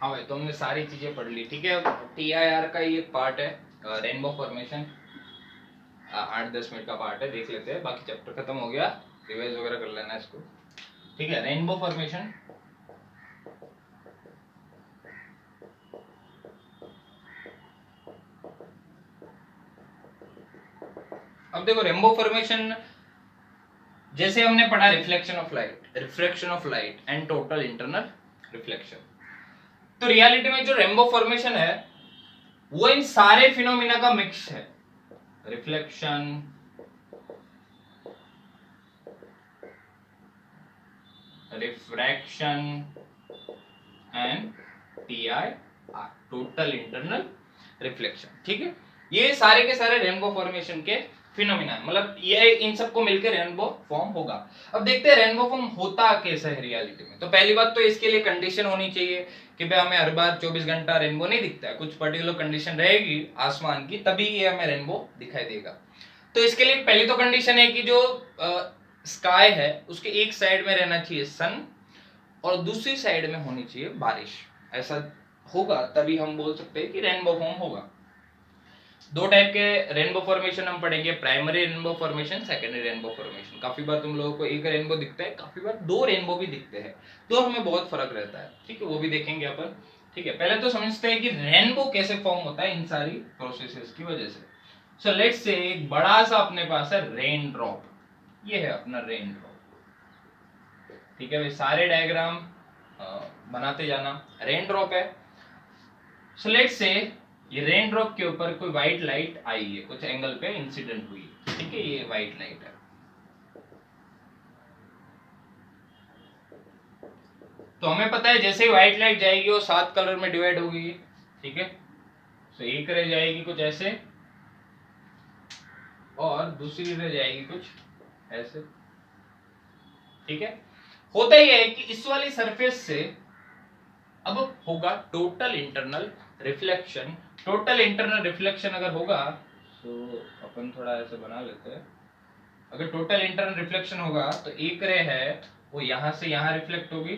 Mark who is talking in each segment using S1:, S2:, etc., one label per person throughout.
S1: हाँ भाई, तो हमने सारी चीजें पढ़ ली, ठीक है। TIR का ये पार्ट है, रेनबो फॉर्मेशन, 8-10 मिनट का पार्ट है, देख लेते हैं। बाकी चैप्टर खत्म हो गया, रिवाइज वगैरह कर लेना इसको, ठीक है। रेनबो फॉर्मेशन, अब देखो रेनबो फॉर्मेशन जैसे हमने पढ़ा reflection of light, refraction of light and total internal reflection, तो रियलिटी में जो रेनबो फॉर्मेशन है वो इन सारे फिनोमिना का मिक्स है। Reflection, refraction and TIR, total internal reflection, ठीक है। ये सारे के सारे रेनबो फॉर्मेशन के फिनोमिना है, मतलब ये इन सबको मिलकर रेनबो फॉर्म होगा। अब देखते हैं रेनबो फॉर्म होता कैसा है रियलिटी में। तो पहली बात तो इसके लिए कंडीशन होनी चाहिए कि भाई हमें हर बार 24 घंटा रेनबो नहीं दिखता है, कुछ पर्टिकुलर कंडीशन रहेगी आसमान की, तभी ये हमें रेनबो दिखाई देगा। तो इसके लिए पहली तो कंडीशन है कि जो स्काई है उसके एक साइड में रहना चाहिए सन और दूसरी साइड में होनी चाहिए बारिश। ऐसा होगा तभी हम बोल सकते हैं कि रेनबो फॉर्म होगा। दो टाइप के रेनबो फॉर्मेशन हम पढ़ेंगे, primary rainbow formation, secondary rainbow formation. काफी बार तुम लोगों को एक रेनबो दिखता है, काफी बार दो रेनबो भी दिखते हैं, तो हमें बहुत फर्क रहता है, ठीक है, वो भी देखेंगे अपन, ठीक है। पहले तो समझते हैं कि रेनबो कैसे फॉर्म होता है इन सारी प्रोसेसेस की वजह से। सो लेट्स से एक बड़ा सा अपने पास है रेन ड्रॉप, ये है अपना रेन ड्रॉप, ठीक है भाई। सारे डायग्राम बनाते जाना। रेन ड्रॉप है, सो लेट्स से ये रेन ड्रॉप के ऊपर कोई व्हाइट लाइट आई है, कुछ एंगल पे इंसिडेंट हुई, ठीक है, ये व्हाइट लाइट है। तो हमें पता है जैसे ही व्हाइट लाइट जाएगी वो 7 कलर में डिवाइड होगी, ठीक है। तो एक रह जाएगी कुछ ऐसे और दूसरी रह जाएगी कुछ ऐसे, ठीक है। होता ही है कि इस वाली सरफेस से अब होगा total internal reflection. Total internal reflection अगर होगा तो अपन थोड़ा ऐसे बना लेते हैं। अगर टोटल इंटरनल रिफ्लेक्शन होगा तो एक रे है वो यहां से यहां रिफ्लेक्ट होगी,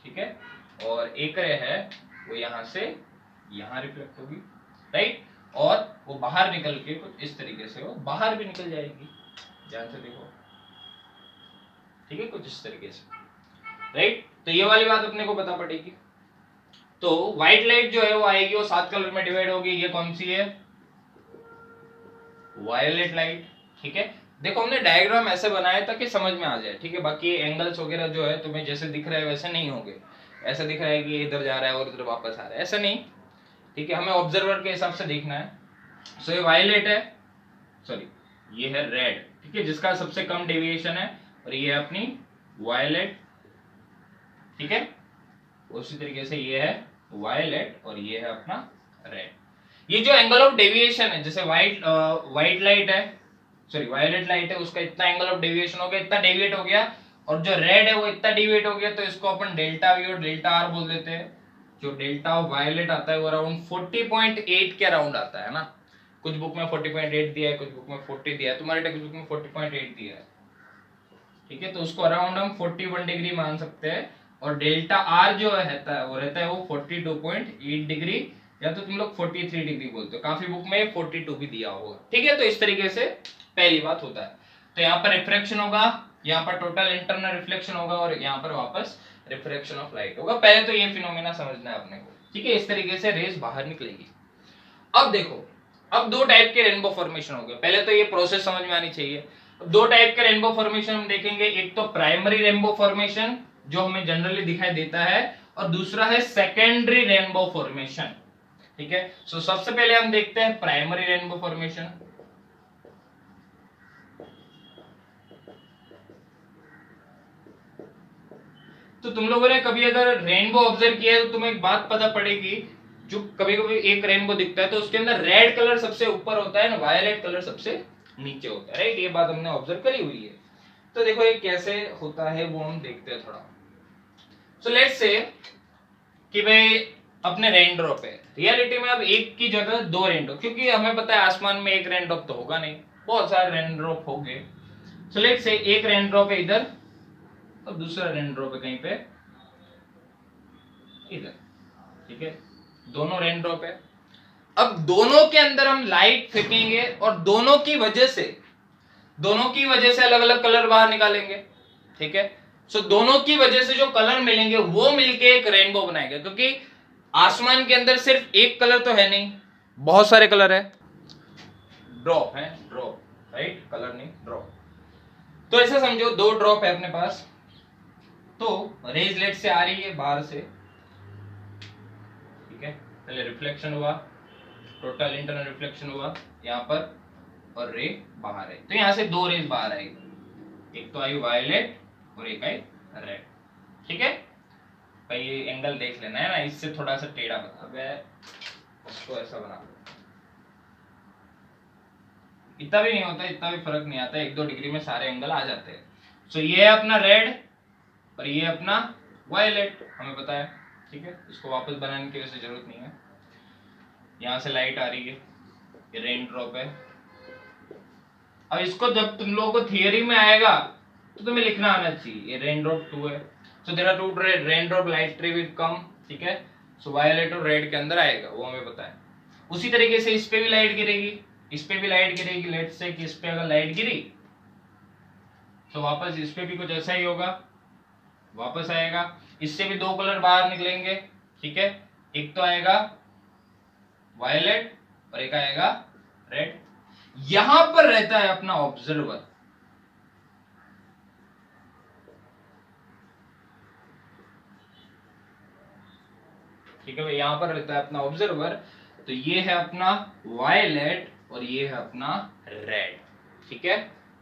S1: ठीक है, और एक रे है वो यहां से यहां रिफ्लेक्ट होगी, राइट। और वो बाहर निकल के कुछ इस तरीके से वो बाहर भी निकल जाएगी, ध्यान से देखो, ठीक है, कुछ इस तरीके से, राइट। तो ये वाली बात अपने को पता पड़ेगी। तो व्हाइट लाइट जो है वो आएगी, वो 7 कलर में डिवाइड होगी। ये कौन सी है? वायलेट लाइट, ठीक है। देखो हमने डायग्राम ऐसे बनाया ताकि समझ में आ जाए, ठीक है। बाकी एंगल्स वगैरह जो है तुम्हें जैसे दिख रहा है वैसे नहीं होंगे, ऐसा दिख रहा है कि इधर जा रहा है और इधर वापस आ रहा है, ऐसा नहीं, ठीक है। हमें ऑब्जर्वर के हिसाब से देखना है। सो ये वायलेट है, सॉरी ये है रेड, ठीक है, जिसका सबसे कम डेविएशन है, और ये है अपनी वायलेट, ठीक है। उसी तरीके से ये है वायलेट और ये है अपना रेड। ये जो एंगल ऑफ डेविएशन है, जैसे व्हाइट लाइट है, सॉरी वायलेट लाइट है, उसका इतना एंगल ऑफ डेविएशन हो गया, इतना डेविएट हो गया, और जो रेड है वो इतना डेविएट हो गया, तो इसको अपन डेल्टा वी और डेल्टा आर बोल देते हैं। जो डेल्टा ऑफ वायलेट आता है वो अराउंड 40.8 के अराउंड आता है ना। कुछ बुक में 40.8 दिया है, कुछ बुक में 40 दिया है, तुम्हारे टेक्स्ट बुक में 40.8 दिया है, ठीक है। तो उसको अराउंड हम 41 डिग्री मान सकते हैं। और डेल्टा आर जो रहता है वो 42.8 डिग्री, या तो तुम लोग 43 डिग्री बोलते हो, काफी बुक में 42 भी दिया होगा, ठीक है। तो इस तरीके से पहली बात होता है। तो यहाँ पर रिफ्रैक्शन होगा, यहाँ पर टोटल इंटरनल रिफ्लेक्शन होगा, और यहाँ पर वापस रिफ्रैक्शन ऑफ लाइट होगा। पहले तो ये फिनोमेना समझना है अपने को, ठीक है। इस तरीके से रेस बाहर निकलेगी। अब देखो, अब दो टाइप के रेनबो फॉर्मेशन हो गए। पहले तो ये प्रोसेस समझ में आनी चाहिए। अब दो टाइप के रेनबो फॉर्मेशन हम देखेंगे, एक तो प्राइमरी रेनबो फॉर्मेशन जो हमें जनरली दिखाई देता है, और दूसरा है सेकेंडरी रेनबो फॉर्मेशन, ठीक है। सो सबसे पहले हम देखते हैं प्राइमरी रेनबो फॉर्मेशन। तो तुम लोगों ने कभी अगर रेनबो ऑब्जर्व किया है तो तुम्हें एक बात पता पड़ेगी, जो कभी कभी एक रेनबो दिखता है तो उसके अंदर रेड कलर सबसे ऊपर होता है ना, वायलेट कलर सबसे नीचे होता है, राइट। ये बात हमने ऑब्जर्व करी हुई है। तो देखो ये कैसे होता है वो हम देखते हैं थोड़ा। सो लेट्स से कि भाई अपने रेन ड्रॉप है, रियलिटी में अब एक की जगह दो रेन ड्रॉप, क्योंकि हमें पता है आसमान में एक रेन ड्रॉप तो होगा नहीं, बहुत सारे रेन ड्रॉप होंगे। सो लेट्स से एक रेन ड्रॉप है इधर और दूसरा रेन ड्रॉप है कहीं पे इधर, ठीक है, दोनों रेन ड्रॉप है। अब दोनों के अंदर हम लाइट फेंकेंगे और दोनों की वजह से अलग अलग कलर बाहर निकालेंगे, ठीक है। सो दोनों की वजह से जो कलर मिलेंगे वो मिलके एक रेनबो बनाएगा, क्योंकि आसमान के अंदर सिर्फ एक कलर तो है नहीं, बहुत सारे कलर है, ड्रॉप है, ड्रॉप, राइट, कलर नहीं, ड्रॉप। तो ऐसा समझो दो ड्रॉप है अपने पास, तो रेज लेट से आ रही है बाहर से, ठीक है, पहले रिफ्लेक्शन हुआ, टोटल इंटरनल रिफ्लेक्शन हुआ यहाँ पर, और रे बाहर है, तो यहाँ से दो रेज बाहर आएगी, एक तो आई वायलेट और एक आई रेड, ठीक है। भाई ये एंगल देख लेना है ना, इससे थोड़ा सा टेढ़ा बता, अब उसको ऐसा बना, इतना भी नहीं होता, इतना भी फर्क नहीं आता, 1-2 डिग्री में सारे एंगल आ जाते हैं। सो ये है अपना रेड और ये अपना वायलेट, हमें पता है, ठीक है, इसको वापस बनाने की वैसे जरूरत नहीं है। यहाँ से लाइट आ रही है, ये रेन ड्रॉप है। अब इसको जब तुम लोगों को थियरी में आएगा तो तुम्हें लिखना आना चाहिए, ये रेन ड्रॉप 2 है, so there are 2 rain drop, light ray will come, ठीक है। सो वायलेट और रेड के अंदर आएगा, वो हमें पता है। उसी तरीके से इस पे भी लाइट गिरेगी, इस पे भी लाइट गिरेगी, लेट्स से कि इस पे अगर लाइट गिरी तो वापस इस पे भी कुछ ऐसा ही होगा, वापस आएगा, इससे भी दो कलर बाहर निकलेंगे, ठीक है, एक तो आएगा वायलेट और एक आएगा रेड। यहां पर रहता है अपना ऑब्जर्वर, ठीक है भाई, यहां पर रहता है अपना ऑब्जर्वर। तो ये है अपना वायलेट और ये है अपना रेड, ठीक है।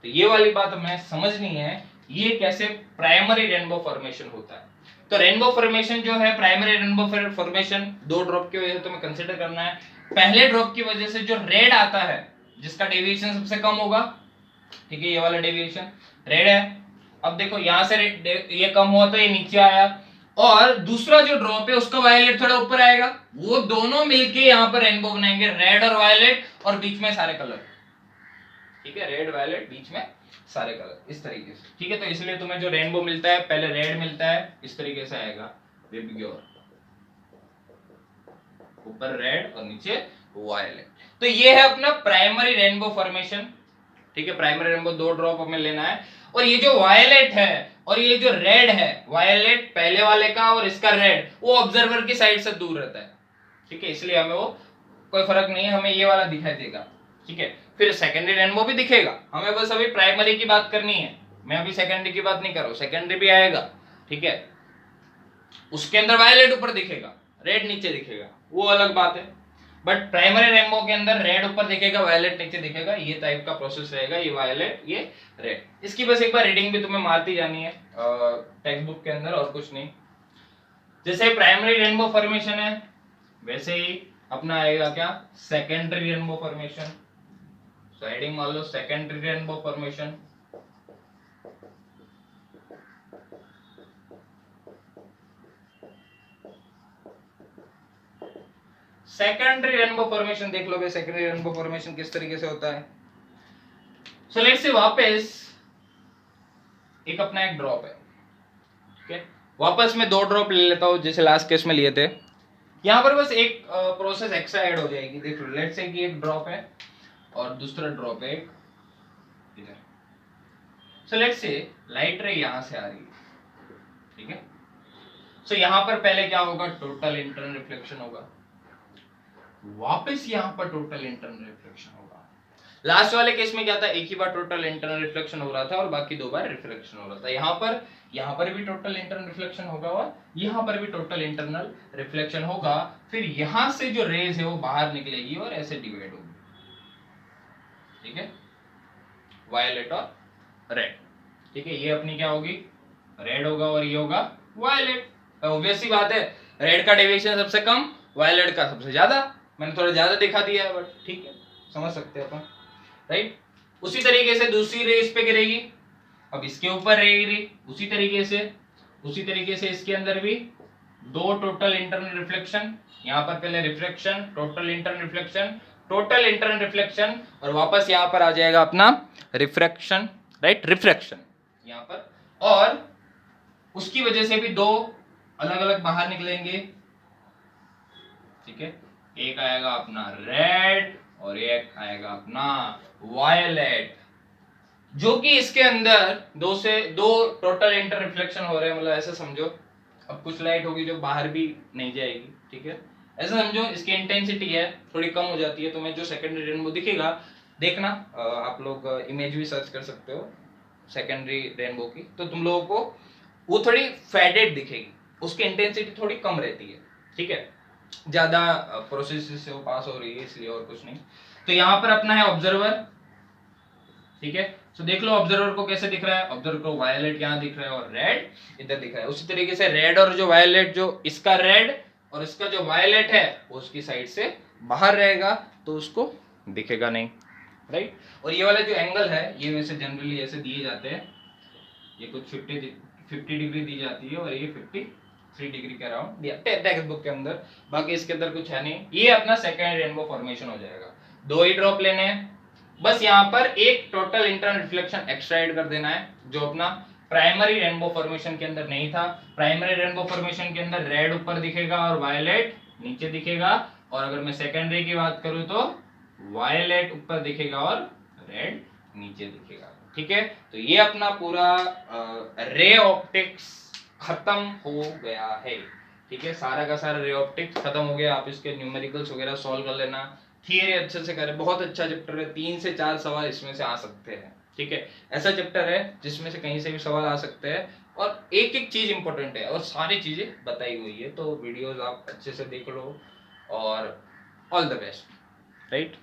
S1: तो ये वाली बात हमें समझनी है, ये कैसे प्राइमरी रेनबो फॉर्मेशन होता है। तो रेनबो फॉर्मेशन जो है, प्राइमरी रेनबो फॉर्मेशन, दो ड्रॉप की वजह से तुम्हें कंसीडर करना है। पहले ड्रॉप की वजह से जो रेड आता है, जिसका डेविएशन सबसे कम होगा, ठीक है, ये वाला डेविएशन रेड है। अब देखो यहां से ये कम हुआ तो ये नीचे आया, और दूसरा जो ड्रॉप है उसका वायलेट थोड़ा ऊपर आएगा, वो दोनों मिलके यहाँ पर रेनबो बनाएंगे, रेड और वायलेट, और बीच में सारे कलर, ठीक है, रेड वायलेट बीच में सारे कलर, इस तरीके से, ठीक है। तो इसलिए तुम्हें जो रेनबो मिलता है, पहले रेड मिलता है, इस तरीके से आएगा, विबग्योर, ऊपर रेड और नीचे वायलेट। तो ये है अपना प्राइमरी रेनबो फॉर्मेशन, ठीक है। प्राइमरी रेनबो दो ड्रॉप हमें लेना है, और ये जो वायलेट है और ये जो रेड है, वायलेट पहले वाले का और इसका रेड, वो ऑब्जर्वर की साइड से दूर रहता है, ठीक है, इसलिए हमें वो कोई फर्क नहीं है, हमें ये वाला दिखाई देगा, ठीक है। फिर सेकेंडरी रेनबो भी दिखेगा, हमें बस अभी प्राइमरी की बात करनी है, मैं अभी सेकेंडरी की बात नहीं कर रहा हूं, सेकेंडरी भी आएगा, ठीक है, उसके अंदर वायलेट ऊपर दिखेगा, रेड नीचे दिखेगा, वो अलग बात है। बट प्राइमरी रेनबो के अंदर रेड ऊपर दिखेगा, वायलेट नीचे दिखेगा, ये टाइप का प्रोसेस रहेगा, ये वायलेट ये रेड। इसकी बस एक बार रीडिंग भी तुम्हें मारती जानी है टेक्स्ट बुक के अंदर, और कुछ नहीं। जैसे प्राइमरी रेनबो फॉर्मेशन है, वैसे ही अपना आएगा क्या, secondary rainbow formation. So heading मान लो secondary rainbow formation. Secondary rainbow formation देख लो भाई, सेकेंडरी रेनबो फॉर्मेशन किस तरीके से होता है। सो लेट्स से वापस एक अपना एक ड्रॉप है, ठीक है, वापस मैं दो ड्रॉप ले लेता हूं, जैसे लास्ट केस में लिए थे। यहां पर बस एक प्रोसेस एक्स्ट्रा ऐड हो जाएगी, देख लो, लेट्स से कि एक ड्रॉप है और दूसरा ड्रॉप है इधर। सो लेट्स से लाइट रे यहां से आ रही है, ठीक है। सो यहां पर पहले क्या होगा, टोटल इंटरनल रिफ्लेक्शन होगा, वापस यहां पर टोटल इंटरनल रिफ्लेक्शन होगा। लास्ट वाले केस में क्या था, एक ही बार टोटल इंटरनल रिफ्लेक्शन हो रहा था और बाकी दो बार रिफ्लेक्शन हो रहा था। यहां पर भी टोटल इंटरनल रिफ्लेक्शन होगा और यहां पर भी टोटल इंटरनल रिफ्लेक्शन होगा। फिर यहां से जो रेज है वो बाहर निकलेगी और ऐसे डिवाइड होगी, ठीक है, वायलेट और रेड, ठीक है। ये अपनी क्या होगी, रेड होगा और ये होगा वायलेट। ऑब्वियस सी बात है, रेड का डेविएशन सबसे कम, वायलेट का सबसे ज्यादा। मैंने थोड़ा ज्यादा दिखा दिया है, बट ठीक है, समझ सकते हैं अपन, राइट। उसी तरीके से दूसरी रे इस पे गिरेगी, अब इसके ऊपर रे गिरी, उसी तरीके से इसके अंदर भी दो टोटल इंटरनल रिफ्लेक्शन, यहाँ पर पहले रिफ्लेक्शन, टोटल इंटरनल रिफ्लेक्शन, और वापस यहाँ पर आ जाएगा अपना रिफ्रैक्शन, राइट, रिफ्रैक्शन यहाँ पर, और उसकी वजह से भी दो अलग अलग बाहर निकलेंगे, ठीक है, एक आएगा अपना रेड और एक आएगा अपना वायलेट, जो कि इसके अंदर दो टोटल इंटर रिफ्लेक्शन हो रहे हैं, मतलब ऐसे समझो। अब कुछ लाइट होगी जो बाहर भी नहीं जाएगी, ठीक है, ऐसा समझो। इसकी इंटेंसिटी है थोड़ी कम हो जाती है, तुम्हें जो सेकेंडरी रेनबो दिखेगा, देखना आप लोग इमेज भी सर्च कर सकते हो सेकेंडरी रेनबो की, तो तुम लोगों को वो थोड़ी फेडेड दिखेगी, उसकी इंटेंसिटी थोड़ी कम रहती है, ठीक है, ज्यादा प्रोसेस से वो पास हो रही है इसलिए, और कुछ नहीं। तो यहाँ पर अपना है ऑब्जर्वर, ठीक है, तो देख लो ऑब्जर्वर को कैसे दिख रहा है, ऑब्जर्वर को वायलेट यहाँ दिख रहा है और रेड इधर दिख रहा है। उसी तरीके से रेड और जो वायलेट, जो इसका रेड और इसका जो वायलेट है वो उसकी साइड से बाहर रहेगा, तो उसको दिखेगा नहीं, राइट। और ये वाला जो एंगल है ये वैसे जनरली ऐसे दिए जाते हैं, ये कुछ 50 डिग्री दी जाती है और ये 53 डिग्री के अराउंड दिया टेक्स्ट बुक के अंदर, बाकी इसके अंदर कुछ है नहीं। ये अपना सेकेंड रेनबो फॉर्मेशन हो जाएगा। 2 ही ड्रॉप लेने हैं, बस यहाँ पर एक total internal reflection extra add कर देना है, जो अपना प्राइमरी रेनबो फॉर्मेशन के अंदर नहीं था। प्राइमरी रेनबो फॉर्मेशन के अंदर रेड ऊपर दिखेगा और वायलेट नीचे दिखेगा, और अगर मैं सेकेंडरी की बात करूं तो वायलेट ऊपर दिखेगा और रेड नीचे दिखेगा, ठीक है। तो ये अपना पूरा रे ऑप्टिक्स खत्म हो गया है, ठीक है, सारा का सारा रे ऑप्टिक्स खत्म हो गया। आप इसके न्यूमेरिकल्स वगैरह सॉल्व कर लेना, थियरी अच्छे से करें, बहुत अच्छा चैप्टर है, 3 से 4 सवाल इसमें से आ सकते हैं, ठीक है। ऐसा चैप्टर है जिसमें से कहीं से भी सवाल आ सकते हैं, और एक एक चीज इंपॉर्टेंट है और सारी चीजें बताई हुई है, तो वीडियोस आप अच्छे से देख लो, और ऑल द बेस्ट, राइट।